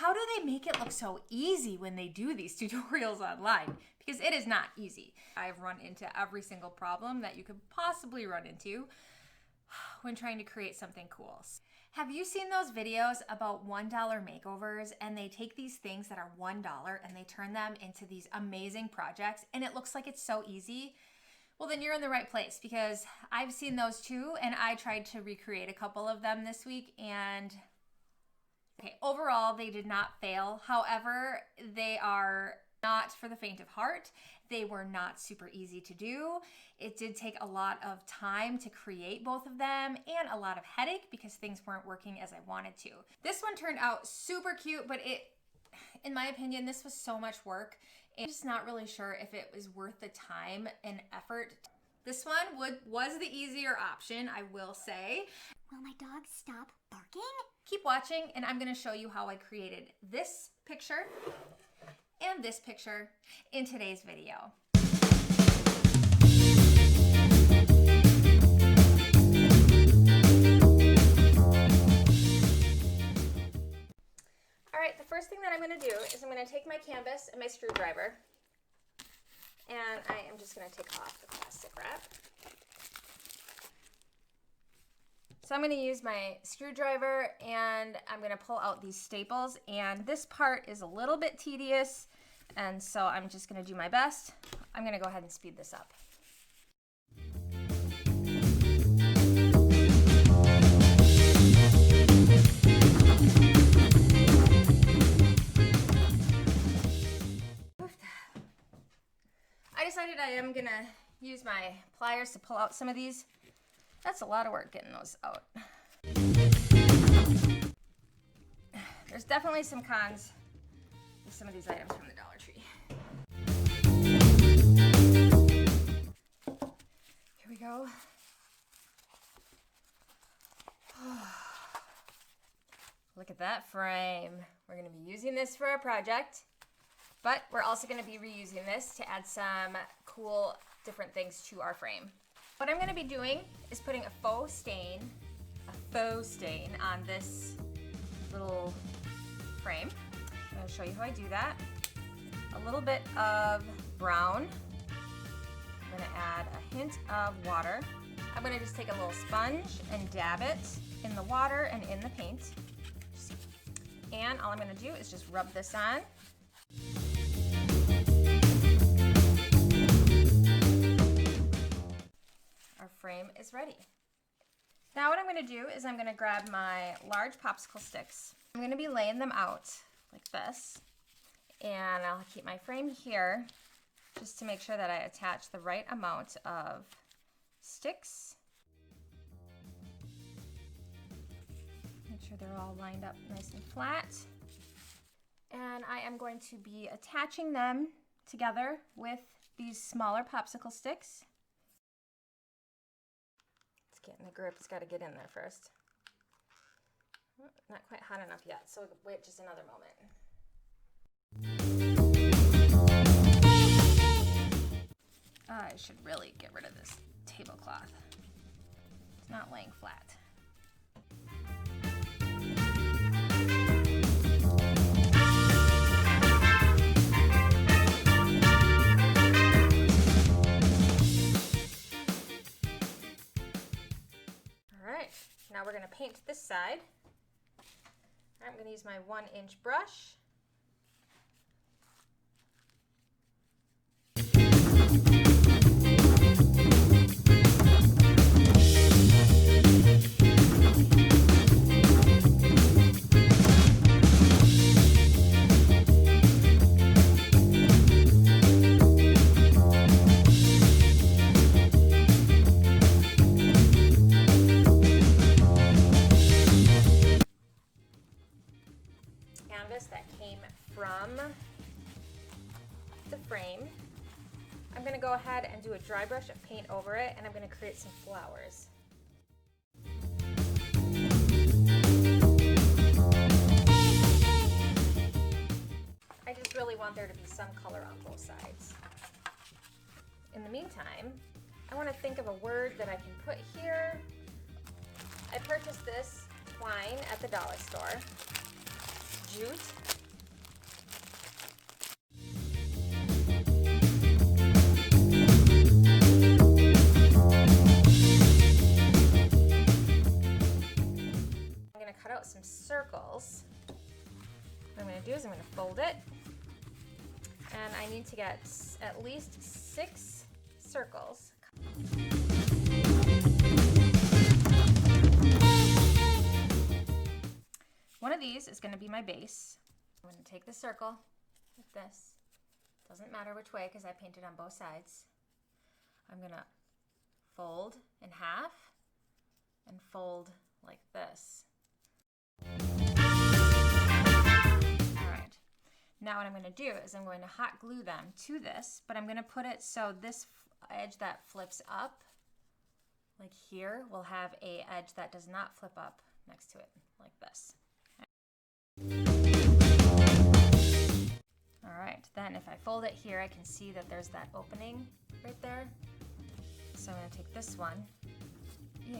how do they make it look so easy when they do these tutorials online? Because it is not easy. I've run into every single problem that you could possibly run into when trying to create something cool. Have you seen those videos about $1 makeovers, and they take these things that are $1 and they turn them into these amazing projects and it looks like it's so easy? Well, then you're in the right place, because I've seen those too, and I tried to recreate a couple of them this week, and okay, overall they did not fail. However, they are not for the faint of heart. They were not super easy to do. It did take a lot of time to create both of them and a lot of headache because things weren't working as I wanted to. This one turned out super cute, but in my opinion, this was so much work. I'm just not really sure if it was worth the time and effort. This one was the easier option, I will say. Will my dog stop barking? Keep watching, and I'm gonna show you how I created this picture and this picture in today's video. All right, the first thing that I'm gonna do is I'm gonna take my canvas and my screwdriver, and I am just gonna take off the plastic wrap. So I'm gonna use my screwdriver and I'm gonna pull out these staples, and this part is a little bit tedious, and so I'm just gonna do my best. I'm gonna go ahead and speed this up. I decided I am gonna use my pliers to pull out some of these. That's a lot of work getting those out. There's definitely some cons with some of these items from the Dollar Tree. Here we go. Look at that frame. We're gonna be using this for our project, but we're also gonna be reusing this to add some cool different things to our frame. What I'm gonna be doing is putting a faux stain on this little frame. I'm gonna show you how I do that. A little bit of brown. I'm gonna add a hint of water. I'm gonna just take a little sponge and dab it in the water and in the paint. And all I'm gonna do is just rub this on. Our frame is ready. Now what I'm gonna do is I'm gonna grab my large popsicle sticks. I'm gonna be laying them out like this, and I'll keep my frame here just to make sure that I attach the right amount of sticks. Make sure they're all lined up nice and flat. And I am going to be attaching them together with these smaller popsicle sticks. It's getting the grip, it's got to get in there first. Not quite hot enough yet, so wait just another moment. I should really get rid of this tablecloth. It's not laying flat. Now we're going to paint this side. I'm going to use my 1-inch brush. That came from the frame. I'm going to go ahead and do a dry brush of paint over it, and I'm going to create some flowers. I just really want there to be some color on both sides. In the meantime, I want to think of a word that I can put here. I purchased this twine at the dollar store. Jute. I'm going to do is I'm going to fold it. And I need to get at least 6 circles. One of these is going to be my base. I'm going to take the circle like this. Doesn't matter which way because I painted on both sides. I'm going to fold in half and fold like this. All right. Now what I'm going to do is I'm going to hot glue them to this, but I'm going to put it so this edge that flips up, like here, will have a edge that does not flip up next to it, like this. All right, then if I fold it here, I can see that there's that opening right there. So I'm going to take this one. Yeah.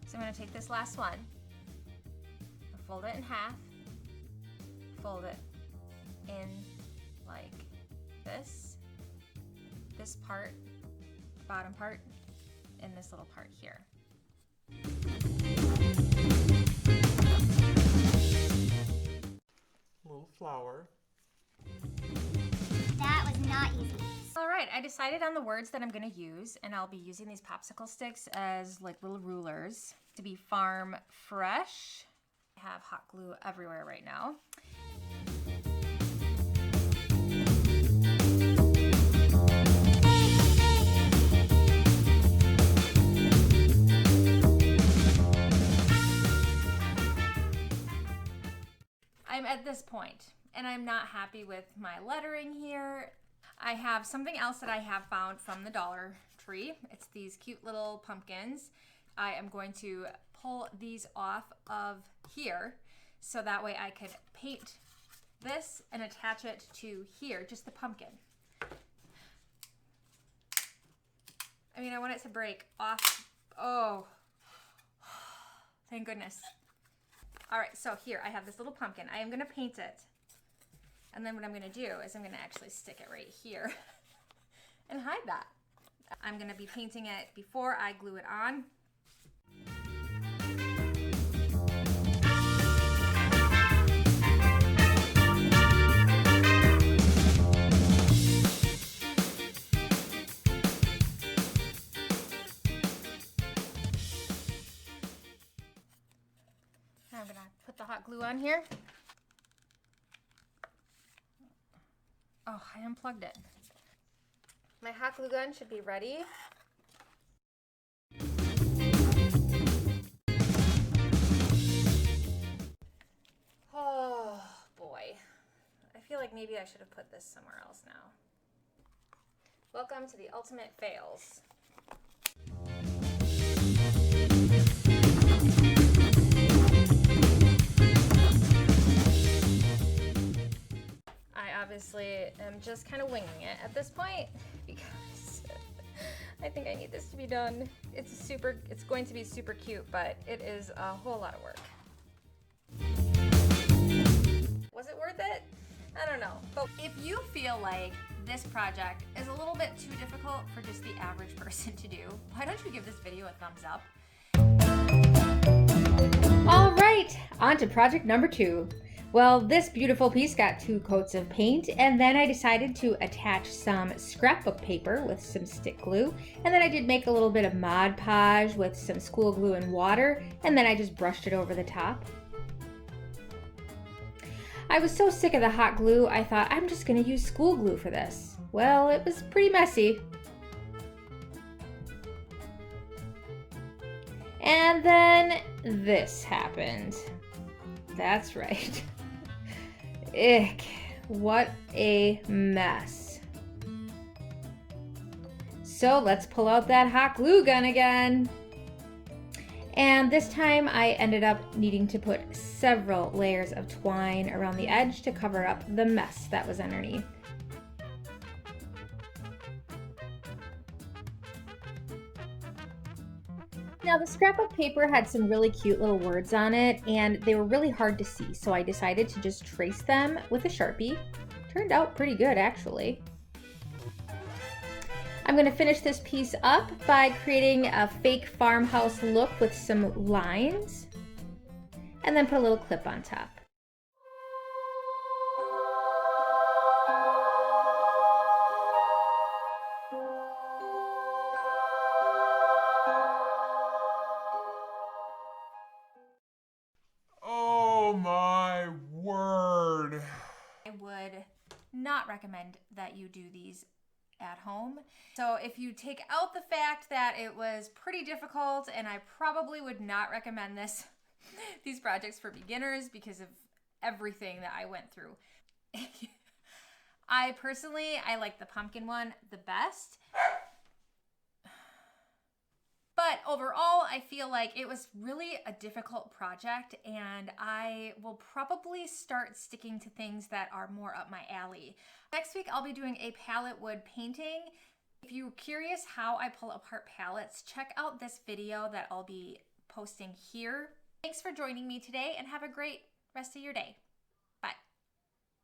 So I'm going to take this last one, fold it in half, fold it in like this part, bottom part, and this little part here. Little flower. That was not easy. All right, I decided on the words that I'm going to use, and I'll be using these popsicle sticks as like little rulers to be farm fresh. I have hot glue everywhere right now. I'm at this point, and I'm not happy with my lettering here. I have something else that I have found from the Dollar Tree. It's these cute little pumpkins. I am going to pull these off of here so that way I could paint this and attach it to here, just the pumpkin. I mean, I want it to break off. Oh, thank goodness. All right, so here I have this little pumpkin. I am gonna paint it. And then what I'm gonna do is I'm gonna actually stick it right here and hide that. I'm gonna be painting it before I glue it on. I'm gonna put the hot glue on here. Oh, I unplugged it. My hot glue gun should be ready. Oh boy. I feel like maybe I should have put this somewhere else now. Welcome to the ultimate fails. I obviously am just kind of winging it at this point because I think I need this to be done. It's going to be super cute, but it is a whole lot of work. Was it worth it? I don't know. But if you feel like this project is a little bit too difficult for just the average person to do, why don't you give this video a thumbs up? All right, on to project number 2. Well, this beautiful piece got 2 coats of paint, and then I decided to attach some scrapbook paper with some stick glue, and then I did make a little bit of Mod Podge with some school glue and water, and then I just brushed it over the top. I was so sick of the hot glue, I thought I'm just going to use school glue for this. Well, it was pretty messy. And then this happened. That's right. Ick, what a mess. So let's pull out that hot glue gun again. And this time I ended up needing to put several layers of twine around the edge to cover up the mess that was underneath. Now the scrapbook paper had some really cute little words on it, and they were really hard to see, so I decided to just trace them with a Sharpie. Turned out pretty good, actually. I'm going to finish this piece up by creating a fake farmhouse look with some lines. and then put a little clip on top. Oh my word. I would not recommend that you do these at home. So if you take out the fact that it was pretty difficult, and I probably would not recommend these projects for beginners because of everything that I went through. I like the pumpkin one the best. But overall, I feel like it was really a difficult project, and I will probably start sticking to things that are more up my alley. Next week, I'll be doing a palette wood painting. If you're curious how I pull apart palettes, check out this video that I'll be posting here. Thanks for joining me today, and have a great rest of your day.